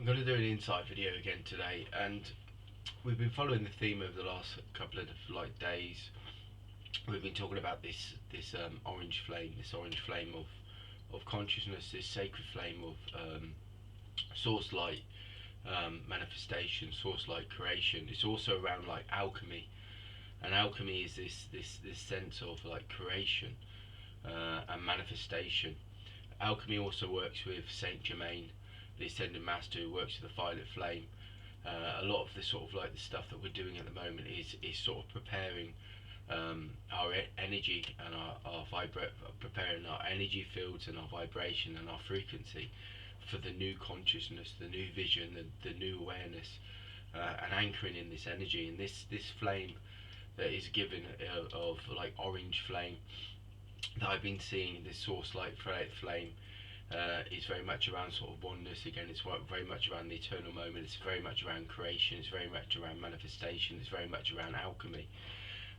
I'm going to do an insight video again today, and we've been following the theme over the last couple of days. We've been talking about this orange flame, of consciousness, this sacred flame of source light manifestation, source light creation. It's also around like alchemy, and alchemy is this sense of like creation and manifestation. Alchemy also works with Saint Germain, the ascended master, who works with the violet flame. A lot of the sort of like the stuff that we're doing at the moment is sort of preparing our energy and preparing our energy fields and our vibration and our frequency for the new consciousness, the new vision, the new awareness, and anchoring in this energy and this flame that is given of like orange flame that I've been seeing, this source light flame. Is very much around sort of oneness again. It's very much around the eternal moment. It's very much around creation. It's very much around manifestation. It's very much around alchemy.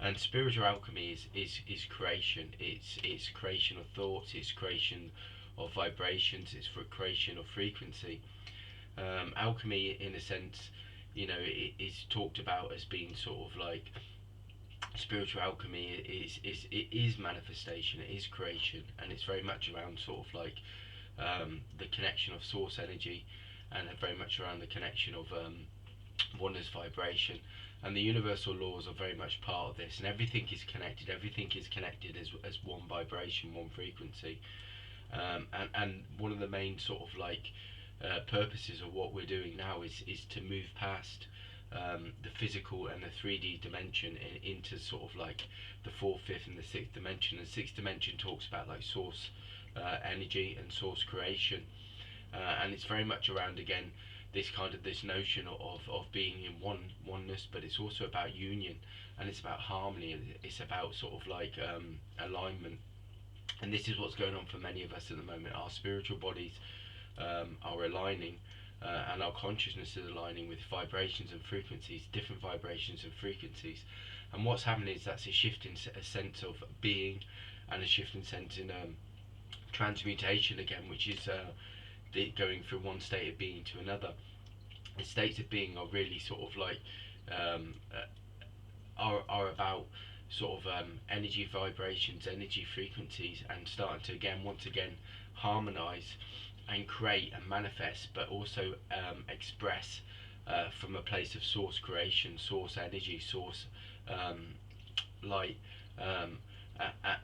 And spiritual alchemy is creation. It's creation of thoughts. It's creation of vibrations. It's for creation of frequency. Alchemy, in a sense, is talked about as being sort of like spiritual alchemy is manifestation. It is creation, and it's very much around sort of like the connection of source energy, and very much around the connection of oneness vibration, and the universal laws are very much part of this, and everything is connected. Everything is connected as one vibration, one frequency, and one of the main sort of like purposes of what we're doing now is to move past the physical and the 3D dimension into sort of like the fourth, fifth, and the sixth dimension. The sixth dimension talks about like source energy and source creation, and it's very much around again this notion of being in oneness, but it's also about union, and it's about harmony, and it's about sort of like alignment. And this is what's going on for many of us at the moment. Our spiritual bodies are aligning, and our consciousness is aligning with vibrations and frequencies, different vibrations and frequencies. And what's happening is that's a shift in a sense of being, and a shift in sense in transmutation again, which is going from one state of being to another. The states of being are really sort of like are about sort of energy vibrations, energy frequencies, and starting to once again harmonize and create and manifest, but also express from a place of source creation, source energy, source light.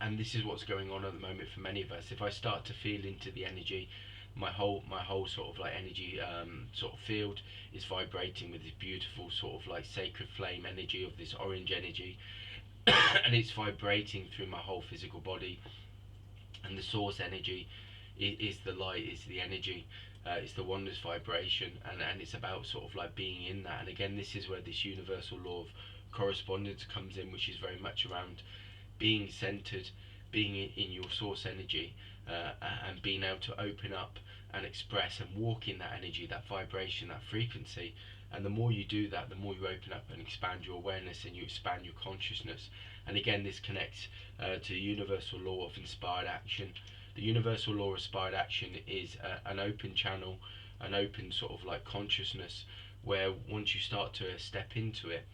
And this is what's going on at the moment for many of us. If I start to feel into the energy, my whole sort of like energy sort of field is vibrating with this beautiful sort of like sacred flame energy of this orange energy, and it's vibrating through my whole physical body. And the source energy is the light, is the energy, it's the oneness vibration, and it's about sort of like being in that. And again, this is where this universal law of correspondence comes in, which is very much around being centered, being in your source energy, and being able to open up and express and walk in that energy, that vibration, that frequency. And the more you do that, the more you open up and expand your awareness, and you expand your consciousness. And again, this connects to the universal law of inspired action. The universal law of inspired action is an open channel, an open sort of like consciousness, where once you start to step into it,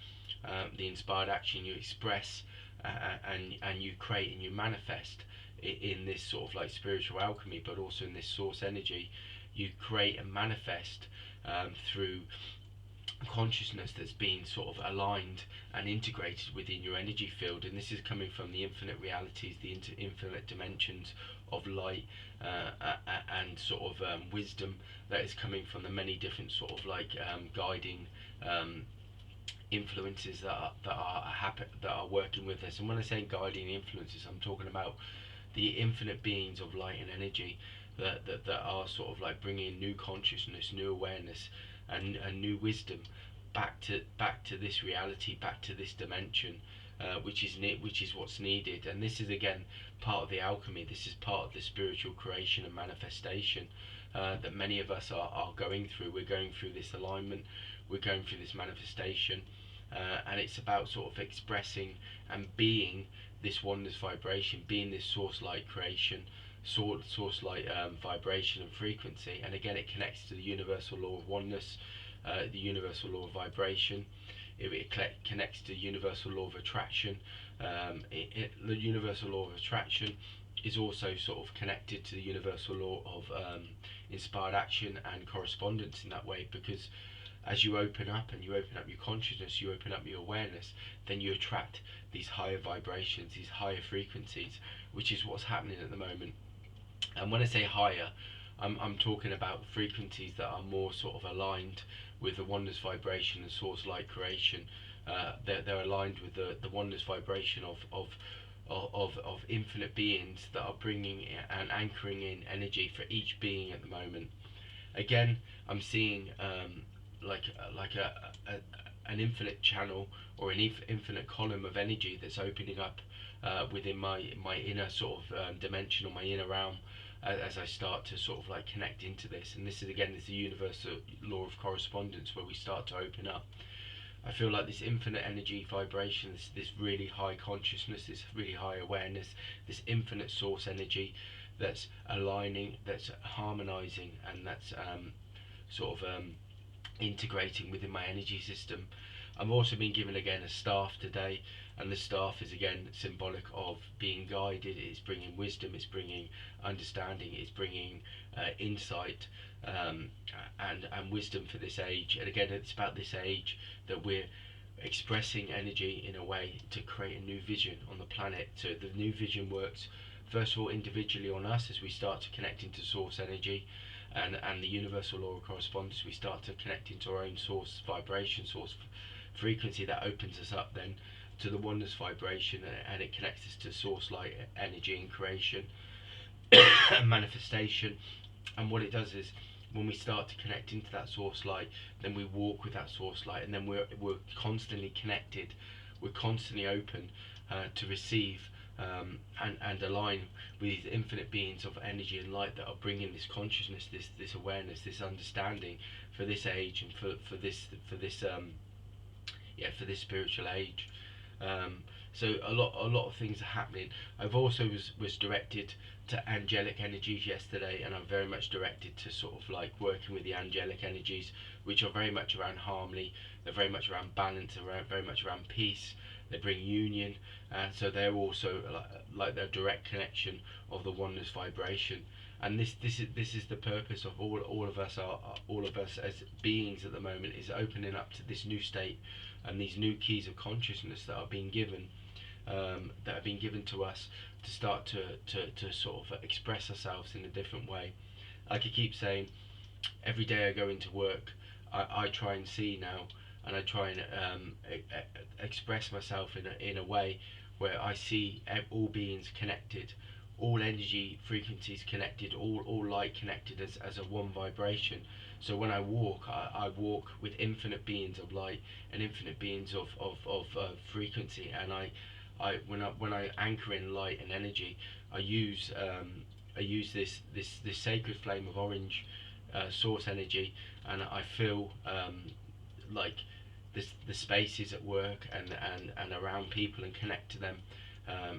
the inspired action, you express and you create and you manifest in this sort of like spiritual alchemy, but also in this source energy. You create and manifest through consciousness that's been sort of aligned and integrated within your energy field. And this is coming from the infinite realities, the infinite dimensions of light, and sort of wisdom that is coming from the many different sort of like guiding influences that are working with us. And when I say guiding influences, I'm talking about the infinite beings of light and energy that are sort of like bringing new consciousness, new awareness, and new wisdom back to this reality, back to this dimension, which is what's needed. And this is again part of the alchemy. This is part of the spiritual creation and manifestation that many of us are going through. We're going through this alignment, we're going through this manifestation, and it's about sort of expressing and being this oneness vibration, being this source light creation, source light vibration and frequency. And again, it connects to the universal law of oneness, the universal law of vibration. It connects to the universal law of attraction. The universal law of attraction is also sort of connected to the universal law of inspired action and correspondence in that way, because as you open up and you open up your consciousness, you open up your awareness, then you attract these higher vibrations, these higher frequencies, which is what's happening at the moment. And when I say higher, I'm talking about frequencies that are more sort of aligned with the oneness vibration and source light creation. They're aligned with the oneness vibration of infinite beings that are bringing and anchoring in energy for each being at the moment. Again, I'm seeing an infinite channel or an infinite column of energy that's opening up within my inner sort of dimension, or my inner realm, as I start to sort of like connect into this. And this is again the universal law of correspondence, where we start to open up. I feel like this infinite energy vibration, this really high consciousness, this really high awareness, this infinite source energy that's aligning, that's harmonizing, and that's integrating within my energy system. I've also been given again a staff today, and the staff is again symbolic of being guided. It's bringing wisdom, it's bringing understanding, it's bringing insight and wisdom for this age. And again, it's about this age that we're expressing energy in a way to create a new vision on the planet. So the new vision works first of all individually on us as we start to connect into source energy and the universal law of correspondence. We start to connect into our own source vibration, source frequency, that opens us up then to the oneness vibration, and it connects us to source light energy and creation and manifestation. And what it does is, when we start to connect into that source light, then we walk with that source light, and then we're constantly connected, we're constantly open to receive and align with these infinite beings of energy and light that are bringing this consciousness, this awareness, this understanding for this age, and for this spiritual age. So a lot of things are happening. I've also was directed to angelic energies yesterday, and I'm very much directed to sort of like working with the angelic energies, which are very much around harmony. They're very much around balance, very much around peace. They bring union, and so they're also like the direct connection of the oneness vibration. And this is the purpose of all of us as beings at the moment, is opening up to this new state and these new keys of consciousness that are being given to us to start to sort of express ourselves in a different way. Like I keep saying, every day I go into work, I try and see now, and I try and express myself in a way where I see all beings connected, all energy frequencies connected, all light connected as a one vibration. So when I walk, I walk with infinite beings of light and infinite beings of frequency. And when I anchor in light and energy, I use this sacred flame of orange source energy, and I feel like the spaces at work and around people, and connect to them,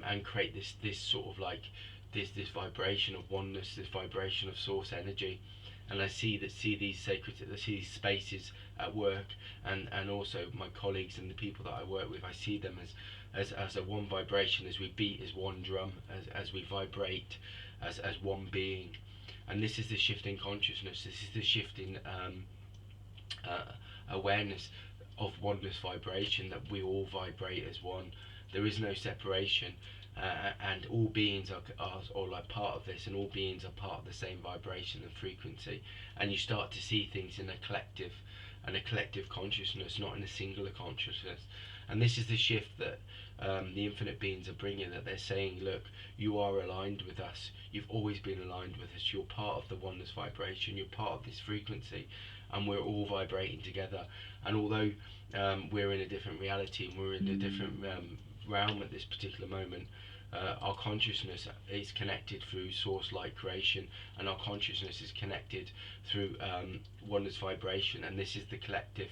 and create this sort of like this vibration of oneness, this vibration of source energy. And I see these spaces at work, and also my colleagues and the people that I work with. I see them as a one vibration, as we beat as one drum, as we vibrate as one being. And this is the shift in consciousness. This is the shift in awareness of oneness vibration, that we all vibrate as one. There is no separation, and all beings are like part of this, and all beings are part of the same vibration and frequency. And you start to see things in a collective consciousness, not in a singular consciousness. And this is the shift that the infinite beings are bringing, that they're saying, look, you are aligned with us, you've always been aligned with us, you're part of the oneness vibration, you're part of this frequency, and we're all vibrating together. And although we're in a different reality, and we're in a different realm at this particular moment, our consciousness is connected through source light creation, and our consciousness is connected through oneness vibration. And this is the collective.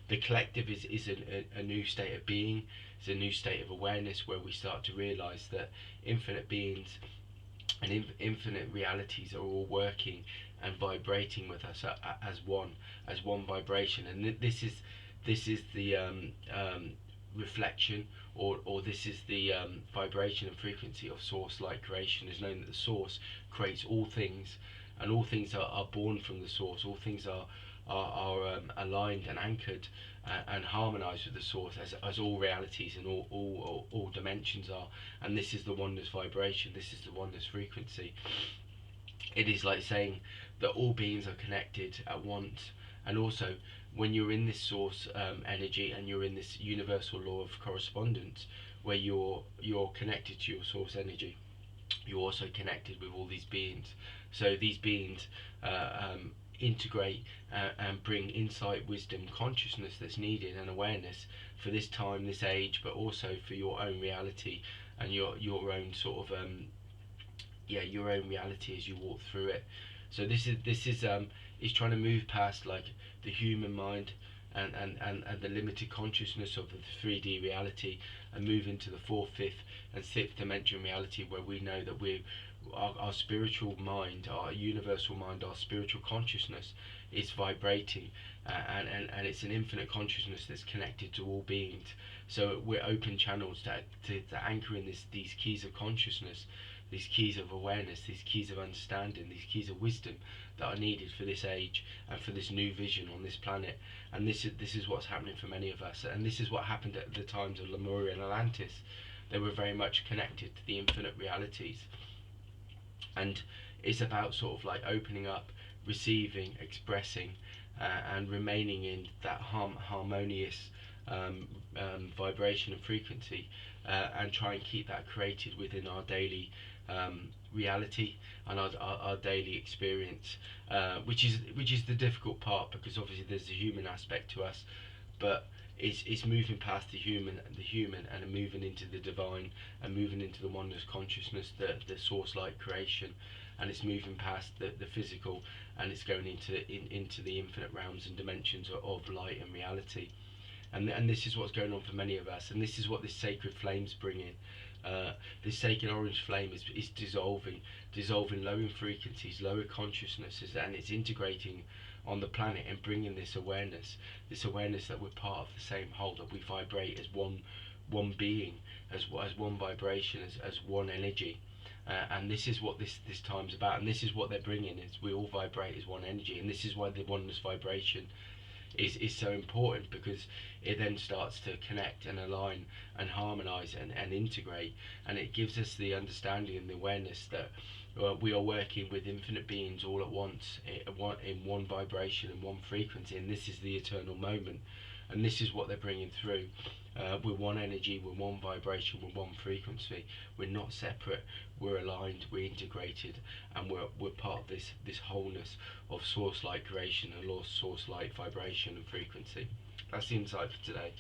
The collective is a new state of being. It's a new state of awareness, where we start to realize that infinite beings and infinite realities are all working and vibrating with us as one vibration. And this is the reflection, or this is the vibration and frequency of source light creation. Is known that the source creates all things, and all things are born from the source. All things are aligned and anchored and harmonized with the source, as all realities and all dimensions are. And this is the oneness vibration, this is the oneness frequency. It is like saying that all beings are connected at once. And also, when you're in this source energy, and you're in this universal law of correspondence, where you're connected to your source energy, you're also connected with all these beings. So these beings integrate and bring insight, wisdom, consciousness that's needed, and awareness for this time, this age, but also for your own reality and your own sort of your own reality as you walk through it. So this is trying to move past like the human mind and the limited consciousness of the 3D reality, and move into the fourth, fifth, and sixth dimension reality, where we know that our spiritual mind, our universal mind, our spiritual consciousness is vibrating, and it's an infinite consciousness that's connected to all beings. So we're open channels to anchor in these keys of consciousness, these keys of awareness, these keys of understanding, these keys of wisdom that are needed for this age and for this new vision on this planet. And this is what's happening for many of us, and this is what happened at the times of Lemuria and Atlantis. They were very much connected to the infinite realities, and it's about sort of like opening up, receiving, expressing, and remaining in that harmonious vibration and frequency, and try and keep that created within our daily reality and our daily experience, which is the difficult part, because obviously there's a human aspect to us, but it's moving past the human and moving into the divine, and moving into the oneness consciousness, the source light creation, and it's moving past the physical, and it's going into the infinite realms and dimensions of light and reality. And this is what's going on for many of us, and this is what this sacred flame's bringing. This sacred orange flame is dissolving lower frequencies, lower consciousnesses, and it's integrating on the planet and bringing this awareness that we're part of the same whole, that we vibrate as one being, as one vibration, as one energy. And this is what this time's about, and this is what they're bringing, is we all vibrate as one energy. And this is why the oneness vibration is so important, because it then starts to connect and align and harmonize and integrate, and it gives us the understanding and the awareness that we are working with infinite beings all at once, in one vibration and one frequency, and this is the eternal moment. And this is what they're bringing through. We're one energy, we're one vibration, we're one frequency. We're not separate, we're aligned, we're integrated, and we're part of this wholeness of source light creation and source light vibration and frequency. That's the insight for today.